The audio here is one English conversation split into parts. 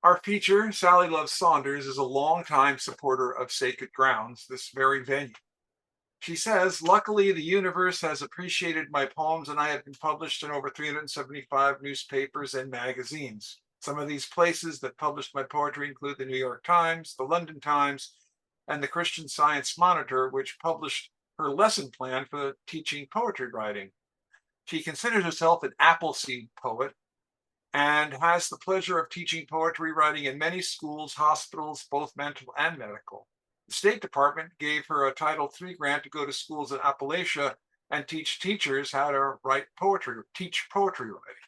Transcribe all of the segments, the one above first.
Our feature, Sally Love Saunders, is a longtime supporter of Sacred Grounds, this very venue. She says, luckily, the universe has appreciated my poems and I have been published in over 375 newspapers and magazines. Some of these places that published my poetry include the New York Times, the London Times, and the Christian Science Monitor, which published her lesson plan for teaching poetry writing. She considers herself an Appleseed poet and has the pleasure of teaching poetry writing in many schools, hospitals, both mental and medical. The State Department gave her a Title III grant to go to schools in Appalachia and teach teachers how to teach poetry writing.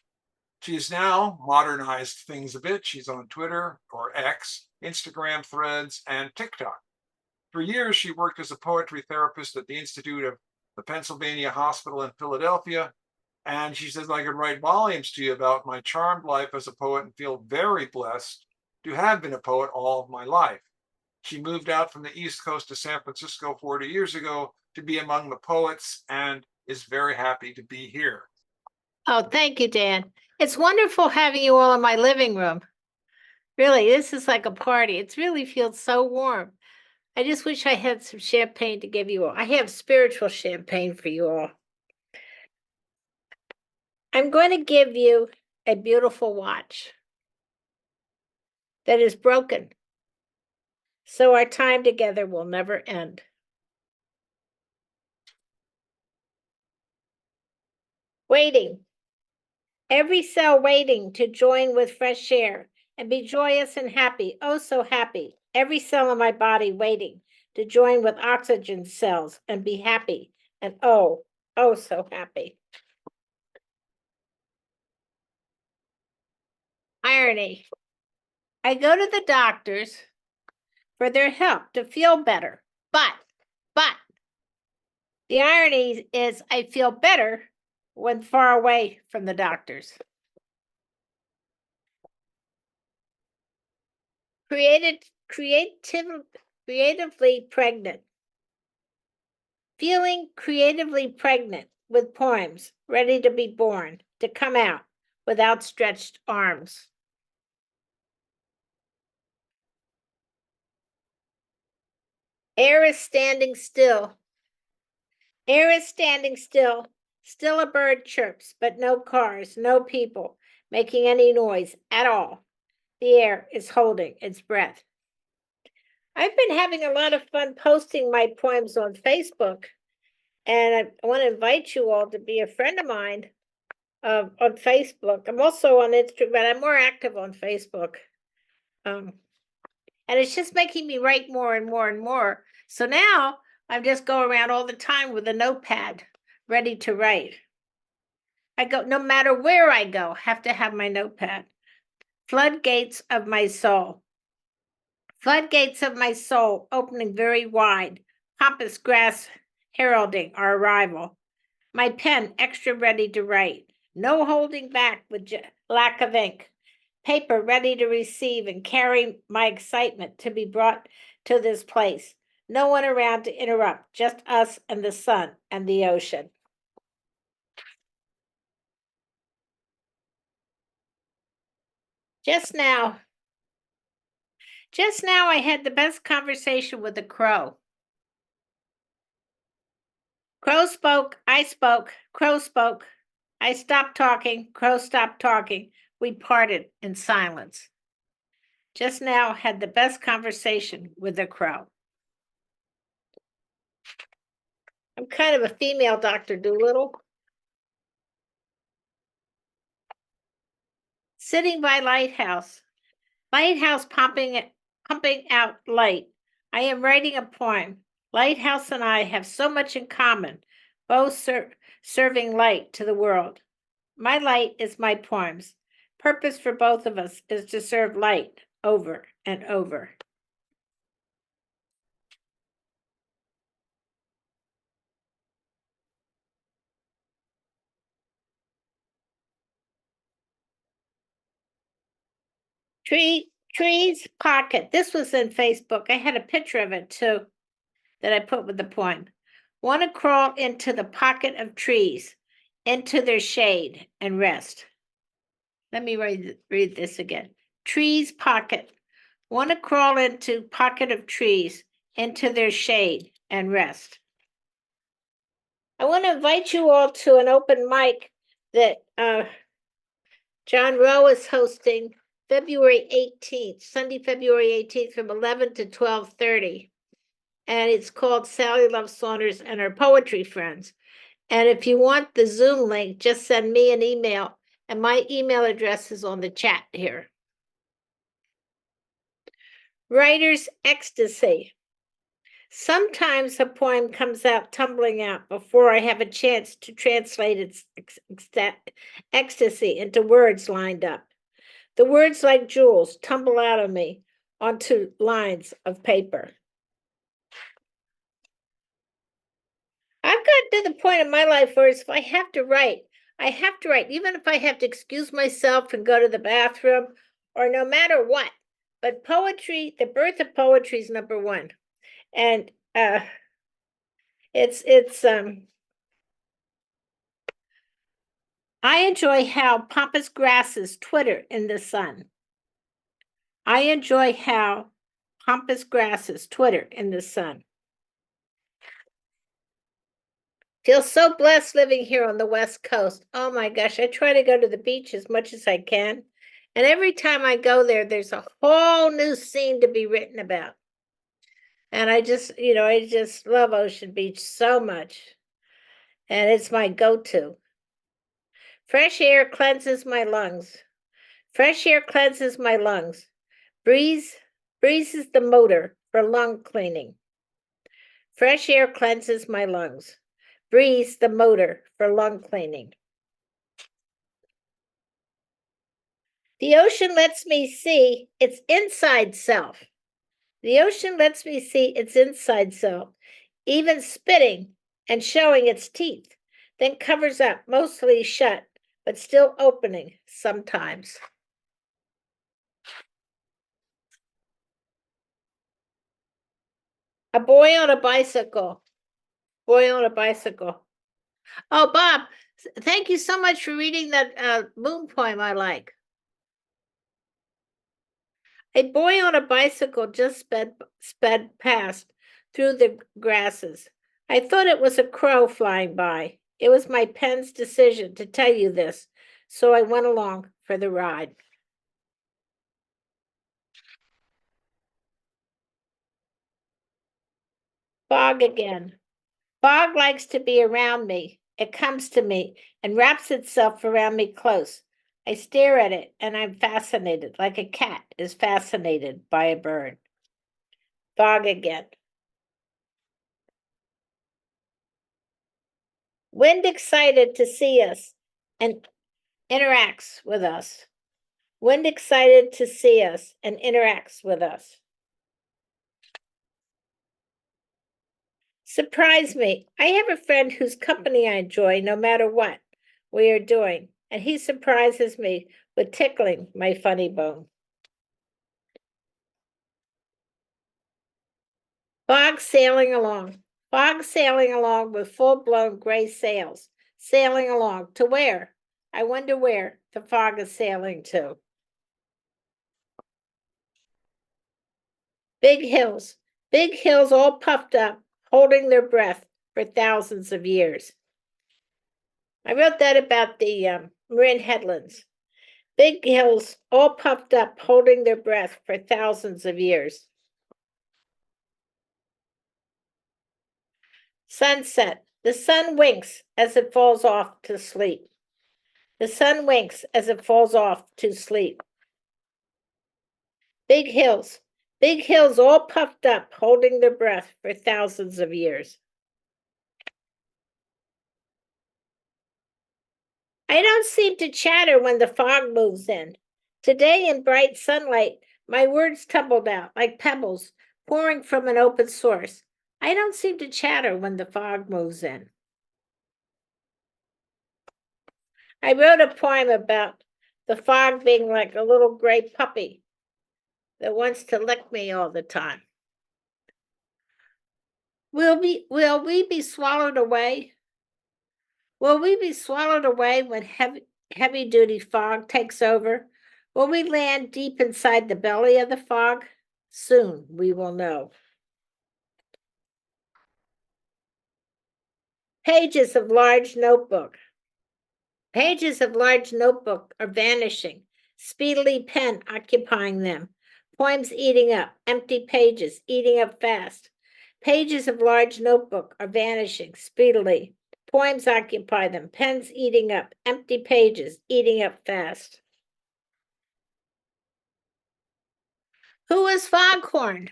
She has now modernized things a bit. She's on Twitter or X, Instagram Threads, and TikTok. For years, she worked as a poetry therapist at the Institute of the Pennsylvania Hospital in Philadelphia. And she says, I could write volumes to you about my charmed life as a poet and feel very blessed to have been a poet all of my life. She moved out from the East Coast to San Francisco 40 years ago to be among the poets and is very happy to be here. Oh, thank you, Dan. It's wonderful having you all in my living room. Really, this is like a party. It really feels so warm. I just wish I had some champagne to give you all. I have spiritual champagne for you all. I'm going to give you a beautiful watch that is broken, so our time together will never end. Waiting. Every cell waiting to join with fresh air and be joyous and happy, oh so happy. Every cell in my body waiting to join with oxygen cells and be happy and oh so happy. Irony. I go to the doctors for their help to feel better, but the irony is I feel better when far away from the doctors. Creatively pregnant. Feeling creatively pregnant with poems ready to be born, to come out with outstretched arms. Air is standing still. Air is standing still. Still a bird chirps, but no cars, no people making any noise at all. The air is holding its breath. I've been having a lot of fun posting my poems on Facebook, and I want to invite you all to be a friend of mine on Facebook. I'm also on Instagram, but I'm more active on Facebook. And it's just making me write more and more and more. So now I just go around all the time with a notepad ready to write. I go, no matter where I go, have to have my notepad. Floodgates of my soul. Floodgates of my soul opening very wide. Pompous grass heralding our arrival. My pen extra ready to write. No holding back with lack of ink. Paper ready to receive and carry my excitement to be brought to this place. No one around to interrupt, just us and the sun and the ocean. Just now I had the best conversation with a crow. Crow spoke, I spoke, crow spoke. I stopped talking, crow stopped talking. We parted in silence. Just now had the best conversation with a crow. I'm kind of a female Dr. Dolittle. Sitting by lighthouse. Lighthouse pumping out light. I am writing a poem. Lighthouse and I have so much in common, both serving light to the world. My light is my poems. Purpose for both of us is to serve light over and over. Trees pocket. This was in Facebook. I had a picture of it too that I put with the poem. Want to crawl into the pocket of trees, into their shade and rest. Let me read this again. trees pocket. Want to crawl into pocket of trees, into their shade and rest. I want to invite you all to an open mic that John Rowe is hosting February 18th, Sunday, February 18th from 11 to 12:30. And it's called Sally Love Saunders and Her Poetry Friends. And if you want the Zoom link, just send me an email, and my email address is on the chat here. Writer's ecstasy. Sometimes a poem comes out tumbling out before I have a chance to translate its ecstasy into words lined up. The words, like jewels, tumble out of me onto lines of paper. I've gotten to the point in my life where if I have to write, I have to write, even if I have to excuse myself and go to the bathroom, or no matter what. But poetry, the birth of poetry is number one. And it's I enjoy how pampas grasses twitter in the sun. I enjoy how pampas grasses twitter in the sun. Feel so blessed living here on the West Coast. Oh my gosh, I try to go to the beach as much as I can. And every time I go there, there's a whole new scene to be written about. And I just love Ocean Beach so much. And it's my go-to. Fresh air cleanses my lungs. Fresh air cleanses my lungs. Breeze is the motor for lung cleaning. Fresh air cleanses my lungs. Breeze the motor for lung cleaning. The ocean lets me see its inside self. The ocean lets me see its inside self, even spitting and showing its teeth, then covers up, mostly shut, but still opening sometimes. A boy on a bicycle. Boy on a bicycle. Oh, Bob, thank you so much for reading that moon poem I like. A boy on a bicycle just sped past through the grasses. I thought it was a crow flying by. It was my pen's decision to tell you this, so I went along for the ride. Fog again. Fog likes to be around me. It comes to me and wraps itself around me close. I stare at it and I'm fascinated, like a cat is fascinated by a bird. Fog again. Wind excited to see us and interacts with us. Wind excited to see us and interacts with us. Surprise me. I have a friend whose company I enjoy no matter what we are doing, and he surprises me with tickling my funny bone. Fog sailing along. Fog sailing along with full-blown gray sails. Sailing along. To where? I wonder where the fog is sailing to. Big hills. Big hills all puffed up, holding their breath for thousands of years. I wrote that about the Marin Headlands. Big hills all puffed up, holding their breath for thousands of years. Sunset. The sun winks as it falls off to sleep. The sun winks as it falls off to sleep. Big hills all puffed up, holding their breath for thousands of years. I don't seem to chatter when the fog moves in. Today, in bright sunlight, my words tumbled out like pebbles pouring from an open source. I don't seem to chatter when the fog moves in. I wrote a poem about the fog being like a little gray puppy that wants to lick me all the time. Will we be swallowed away? Will we be swallowed away when heavy duty fog takes over? Will we land deep inside the belly of the fog? Soon we will know. Pages of large notebook. Pages of large notebook are vanishing, speedily pen occupying them. Poems eating up, empty pages eating up fast. Pages of large notebook are vanishing speedily. Poems occupy them, pens eating up, empty pages eating up fast. Who is Foghorn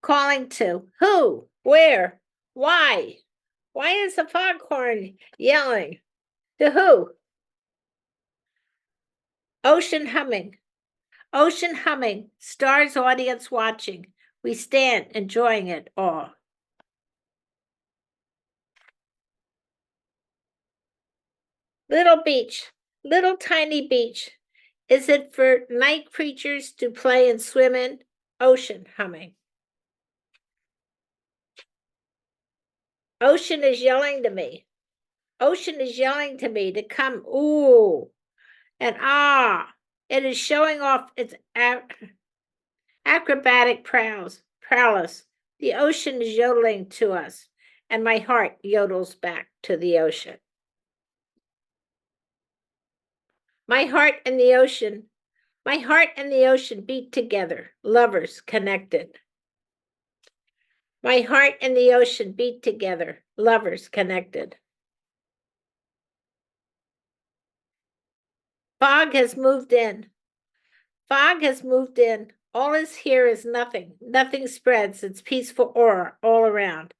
calling to? Who? Where? Why? Why is the foghorn yelling? To who? Ocean humming. Ocean humming, stars audience watching. We stand enjoying it all. Little beach, little tiny beach. Is it for night creatures to play and swim in? Ocean humming. Ocean is yelling to me. Ocean is yelling to me to come. Ooh and ah. It is showing off its acrobatic prowess. The ocean is yodeling to us, and my heart yodels back to the ocean. My heart and the ocean beat together, lovers connected. My heart and the ocean beat together, lovers connected. Fog has moved in. Fog has moved in. All is here is nothing. Nothing spreads its peaceful aura all around.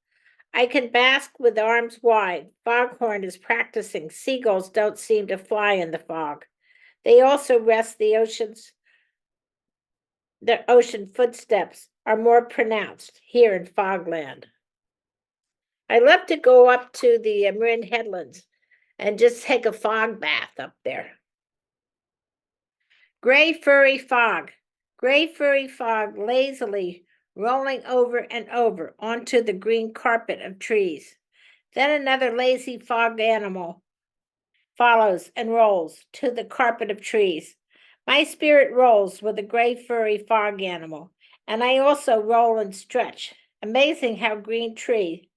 I can bask with arms wide. Foghorn is practicing. Seagulls don't seem to fly in the fog. They also rest the oceans. The ocean footsteps are more pronounced here in Fogland. I love to go up to the Marin Headlands and just take a fog bath up there. Gray furry fog lazily rolling over and over onto the green carpet of trees. Then another lazy fog animal follows and rolls to the carpet of trees. My spirit rolls with a gray furry fog animal, and I also roll and stretch. Amazing how green tree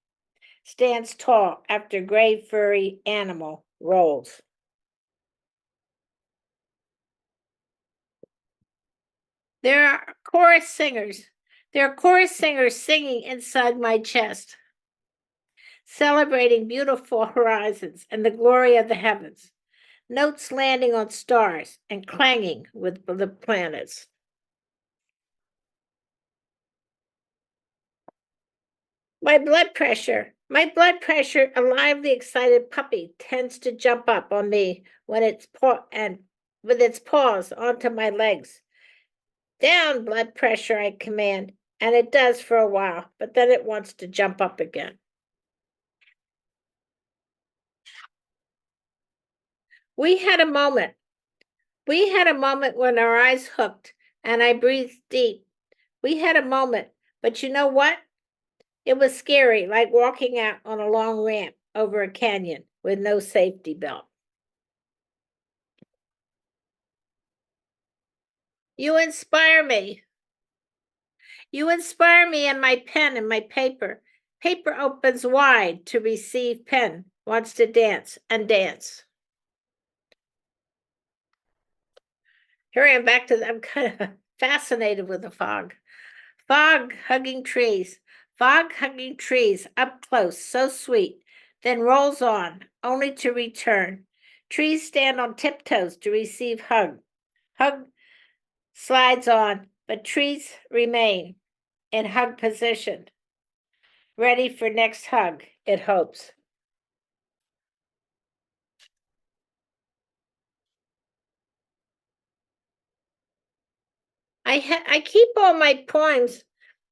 stands tall after gray furry animal rolls. There are chorus singers. There are chorus singers singing inside my chest, celebrating beautiful horizons and the glory of the heavens. Notes landing on stars and clanging with the planets. My blood pressure, a lively, excited puppy tends to jump up on me when with its paws onto my legs. Down, blood pressure, I command, and it does for a while, but then it wants to jump up again. We had a moment. We had a moment when our eyes hooked and I breathed deep. We had a moment, but you know what? It was scary, like walking out on a long ramp over a canyon with no safety belt. You inspire me. You inspire me and my pen and my paper. Paper opens wide to receive pen, wants to dance and dance. Here I am back to, I'm kind of fascinated with the fog. Fog hugging trees up close, so sweet, then rolls on, only to return. Trees stand on tiptoes to receive hug. Hug slides on, but trees remain in hug position, ready for next hug, it hopes. I keep all my poems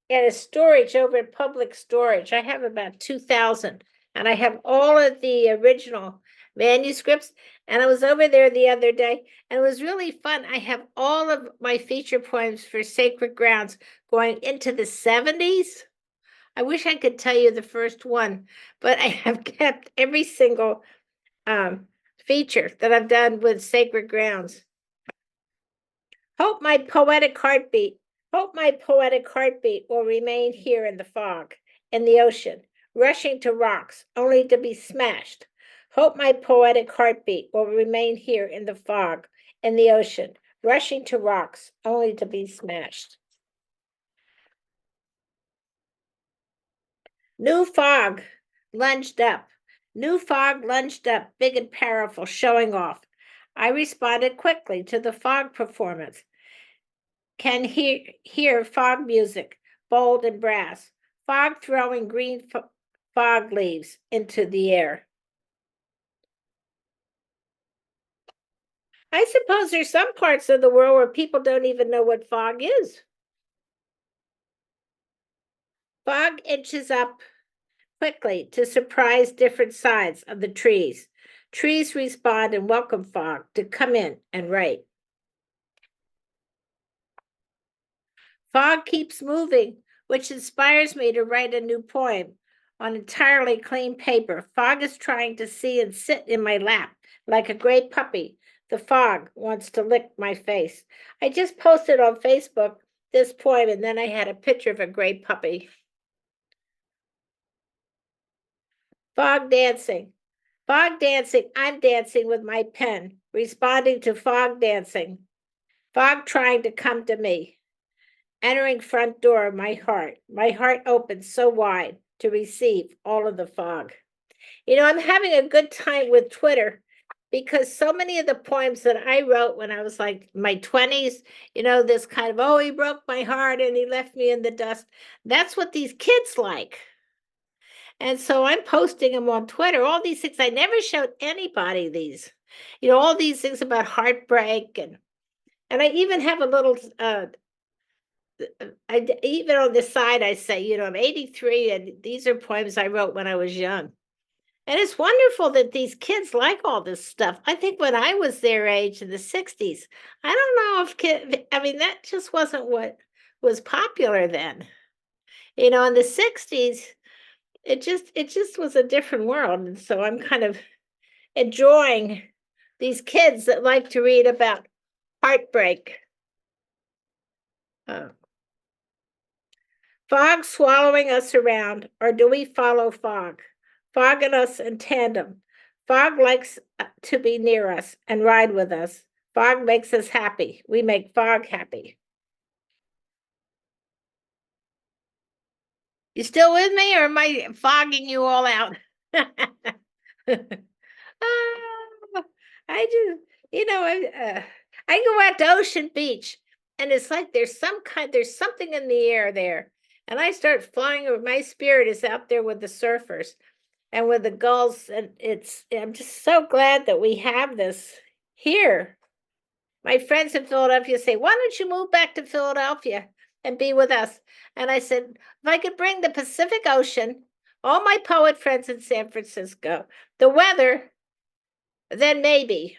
in a storage over at public storage. I have about 2,000, and I have all of the original manuscripts. And I was over there the other day, and it was really fun. I have all of my feature poems for Sacred Grounds going into the 70s. I wish I could tell you the first one, but I have kept every single feature that I've done with Sacred Grounds. Hope my poetic heartbeat, hope my poetic heartbeat will remain here in the fog, in the ocean, rushing to rocks, only to be smashed. Hope my poetic heartbeat will remain here in the fog, in the ocean, rushing to rocks, only to be smashed. New fog lunged up. New fog lunged up, big and powerful, showing off. I responded quickly to the fog performance. Can hear fog music, bold and brass, fog throwing green fog leaves into the air. I suppose there's some parts of the world where people don't even know what fog is. Fog inches up quickly to surprise different sides of the trees. Trees respond and welcome fog to come in and write. Fog keeps moving, which inspires me to write a new poem on entirely clean paper. Fog is trying to see and sit in my lap like a gray puppy. The fog wants to lick my face. I just posted on Facebook this poem, and then I had a picture of a gray puppy. Fog dancing. Fog dancing. I'm dancing with my pen, responding to fog dancing. Fog trying to come to me. Entering front door of my heart opens so wide to receive all of the fog. I'm having a good time with Twitter because so many of the poems that I wrote when I was like my 20s, this kind of, oh, he broke my heart and he left me in the dust. That's what these kids like. And so I'm posting them on Twitter, all these things. I never showed anybody these, all these things about heartbreak. And I even have a little even on the side, I say, I'm 83, and these are poems I wrote when I was young. And it's wonderful that these kids like all this stuff. I think when I was their age in the 60s, I don't know that just wasn't what was popular then. In the 60s, it just was a different world. And so I'm kind of enjoying these kids that like to read about heartbreak. Uh, Fog swallowing us around, or do we follow fog? Fog and us in tandem. Fog likes to be near us and ride with us. Fog makes us happy. We make fog happy. You still with me, or am I fogging you all out? Ah, I just, I go out to Ocean Beach, and it's like there's something in the air there. And I start flying, my spirit is out there with the surfers and with the gulls. And I'm just so glad that we have this here. My friends in Philadelphia say, why don't you move back to Philadelphia and be with us? And I said, if I could bring the Pacific Ocean, all my poet friends in San Francisco, the weather, then maybe.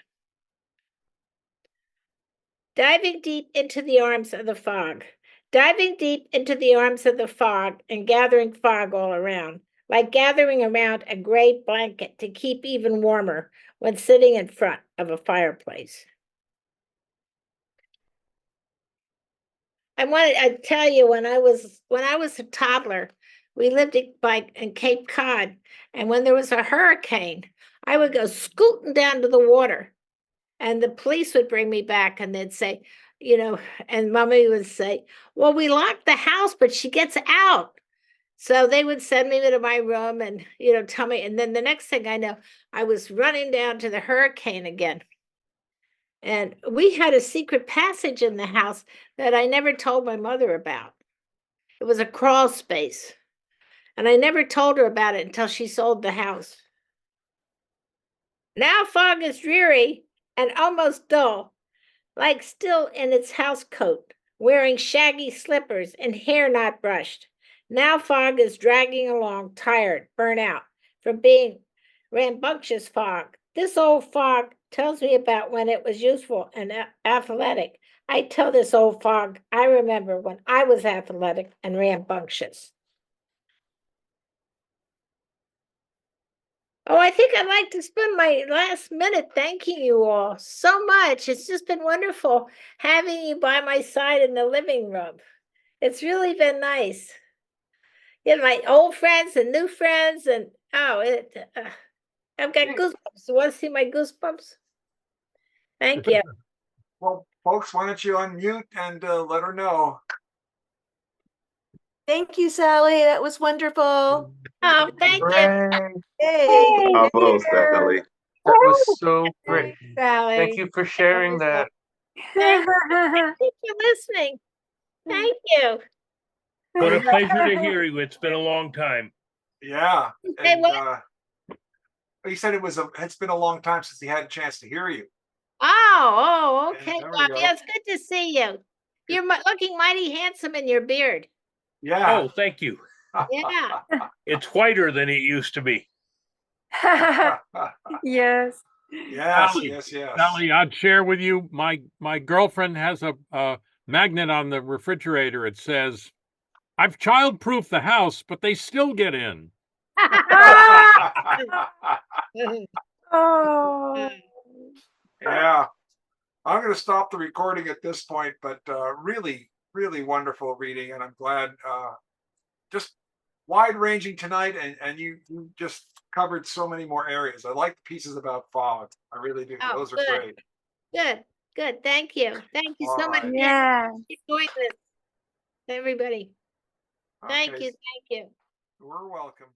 Diving deep into the arms of the fog. Diving deep into the arms of the fog and gathering fog all around, like gathering around a gray blanket to keep even warmer when sitting in front of a fireplace. I tell you, when I was a toddler, we lived in Cape Cod, and when there was a hurricane, I would go scooting down to the water, and the police would bring me back, and they'd say, and mommy would say, well, we locked the house, but she gets out. So they would send me to my room and, tell me. And then the next thing I know, I was running down to the hurricane again. And we had a secret passage in the house that I never told my mother about. It was a crawl space. And I never told her about it until she sold the house. Now fog is dreary and almost dull, like still in its house coat, wearing shaggy slippers and hair not brushed. Now fog is dragging along, tired, burnt out from being rambunctious fog. This old fog tells me about when it was useful and athletic. I tell this old fog, I remember when I was athletic and rambunctious. Oh, I think I'd like to spend my last minute thanking you all so much. It's just been wonderful having you by my side in the living room. It's really been nice. Yeah, my old friends and new friends, and I've got Hey. goosebumps. You want to see my goosebumps? Thank you. Well, folks, why don't you unmute and let her know? Thank you, Sally. That was wonderful. Oh, thank you. Great. Yay. Bravo, Sally. That was so great. Thanks, Sally. Thank you for sharing that. Thank you for listening. Thank you. What a pleasure to hear you. It's been a long time. Yeah. Hey, And what? he said it's been a long time since he had a chance to hear you. Oh, Yeah, okay, there we Bob. go. Yeah, it's good to see you. You're looking mighty handsome in your beard. Yeah. Oh, thank you. Yeah. It's whiter than it used to be. Yes. Yes, Sally, yes, yes. Sally, I'd share with you. My girlfriend has a magnet on the refrigerator. It says, "I've childproofed the house, but they still get in." Oh. Yeah. I'm going to stop the recording at this point, but really, really wonderful reading. And I'm glad just wide ranging tonight. And you just covered so many more areas. I like the pieces about fog. I really do. Oh, Those are good. great. Good. Good. Thank you. Thank you All so much. right. Yeah. Keep doing this, everybody. Thank Okay. you. Thank you. We're welcome.